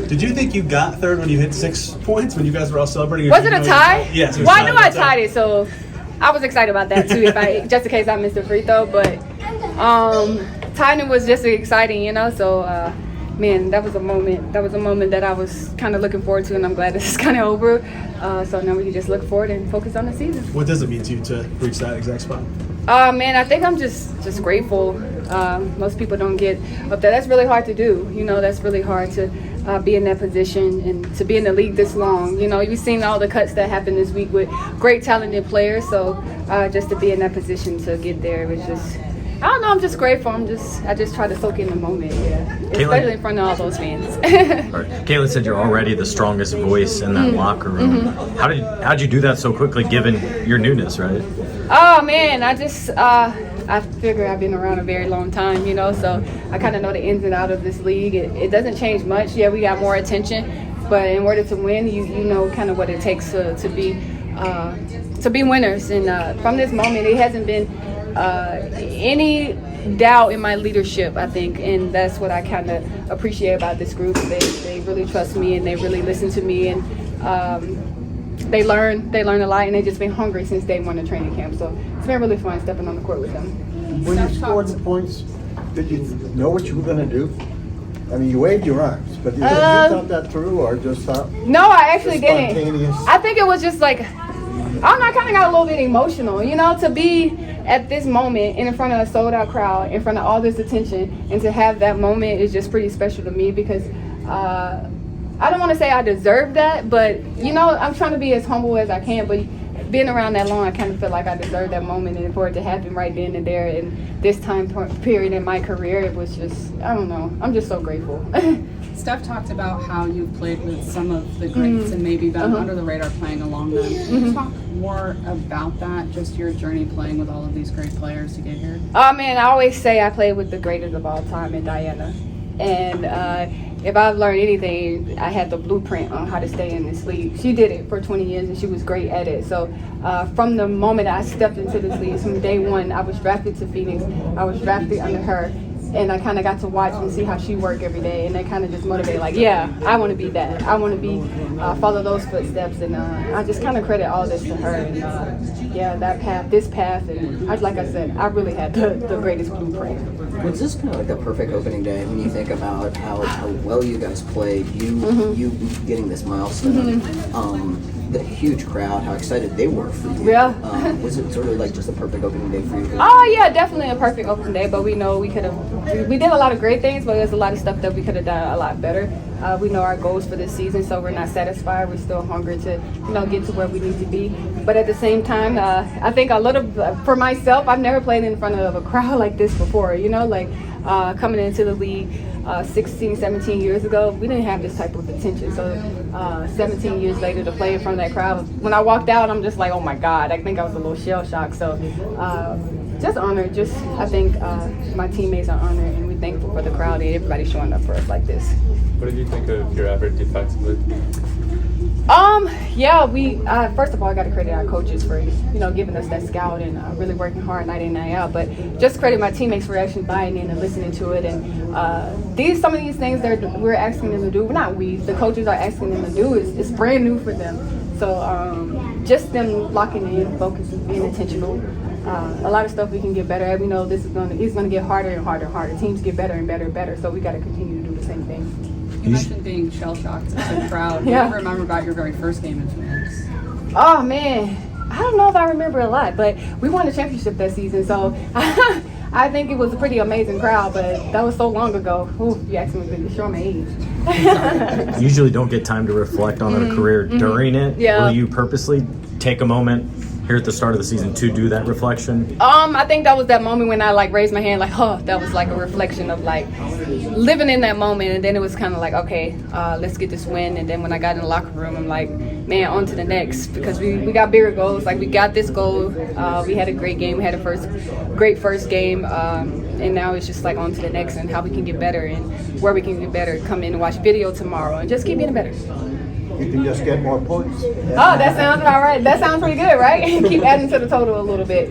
Did you think you got third when you hit 6 points when you guys were all celebrating? Was it a tie? Yes. Well, I knew I tied it, so I was excited about that too. Just in case I missed a free throw, but tying it was just exciting, you know. So, man, that was a moment. That was a moment that I was kind of looking forward to, and I'm glad this is kind of over. So now we can just look forward and focus on the season. What does it mean to you to reach that exact spot? Man, I think I'm just grateful. Most people don't get up there. That's really hard to do. You know, that's really hard to be in that position and to be in the league this long. You know, you've seen all the cuts that happened this week with great talented players. So just to be in that position to get there, it was just, I don't know, I'm just grateful. I just try to soak in the moment, especially in front of all those fans. Caitlin said you're already the strongest voice in that locker room. How'd you do that so quickly given your newness, right? Oh, man, I figure I've been around a very long time, you know, so I kind of know the ins and outs of this league. It doesn't change much. Yeah, we got more attention, but in order to win, you know kind of what it takes to be winners. And from this moment, it hasn't been any doubt in my leadership, I think, and that's what I kind of appreciate about this group. They really trust me and they really listen to me, and they learn a lot, and they've just been hungry since day one of training camp. So it's been really fun stepping on the court with them. When you scored the points, did you know what you were going to do? I mean, you waved your arms, but did you thought that through or just thought? No, I actually didn't. Spontaneous? I think it was just like, I don't know, I kind of got a little bit emotional, you know, to be at this moment in front of a sold out crowd, in front of all this attention, and to have that moment is just pretty special to me because I don't want to say I deserve that, but, you know, I'm trying to be as humble as I can, but being around that long, I kind of feel like I deserve that moment, and for it to happen right then and there in this time period in my career, it was just, I don't know, I'm just so grateful. Steph talked about how you've played with some of the greats and maybe been under the radar playing along them. Can you talk more about that, just your journey playing with all of these great players to get here? Oh, man, I always say I played with the greatest of all time in DeWanna. And if I've learned anything, I had the blueprint on how to stay in this league. She did it for 20 years, and she was great at it. So from the moment I stepped into this league, from day one, I was drafted to Phoenix. I was drafted under her. And I kind of got to watch and see how she worked every day, and that kind of just motivated, like, yeah, I want to be that. I want to be, follow those footsteps, and I just kind of credit all this to her. And that path, this path, and like I said, I really had the greatest blueprint. Was this kind of like the perfect opening day when you think about how well you guys played, you getting this milestone, the huge crowd, how excited they were for you? Yeah. Was it sort of like just a perfect opening day for you? Oh, yeah, definitely a perfect opening day, but we know we did a lot of great things, but there's a lot of stuff that we could have done a lot better. We know our goals for this season, so we're not satisfied. We're still hungry to, get to where we need to be. But at the same time, I think for myself, I've never played in front of a crowd like this before, coming into the league 16, 17 years ago, we didn't have this type of attention. So 17 years later to play in front of that crowd, when I walked out, I'm just like, oh my God, I think I was a little shell shocked. So just honored. I think my teammates are honored, and we're thankful for the crowd and everybody showing up for us like this. What did you think of your effort defensively? We first of all, I got to credit our coaches for giving us that scout and really working hard night in, night out. But just credit my teammates for actually buying in and listening to it. And some of these things that we're asking them to do, the coaches are asking them to do, is brand new for them. So just them locking in, focusing, being intentional. A lot of stuff we can get better at. We know it's going to get harder and harder and harder. Teams get better and better and better. So we got to continue to do the same thing. You mentioned being shell-shocked as a crowd. Yeah. Do you remember about your very first game in Phoenix? Oh, man. I don't know if I remember a lot, but we won the championship that season, so I think it was a pretty amazing crowd, but that was so long ago. Ooh, you asked me to show my age. Usually don't get time to reflect on a career during it. Yeah. Will you purposely take a moment here at the start of the season to do that reflection? I think that was that moment when I raised my hand, that was like a reflection of living in that moment. And then it was kind of like, okay, let's get this win. And then when I got in the locker room, I'm like, man, on to the next, because we got bigger goals. We got this goal. We had a great game. We had a great first game. And now it's just on to the next and how we can get better and where we can get better. Come in and watch video tomorrow and just keep getting better. You can just get more points. Oh, that sounds all right. That sounds pretty good, right? Keep adding to the total a little bit.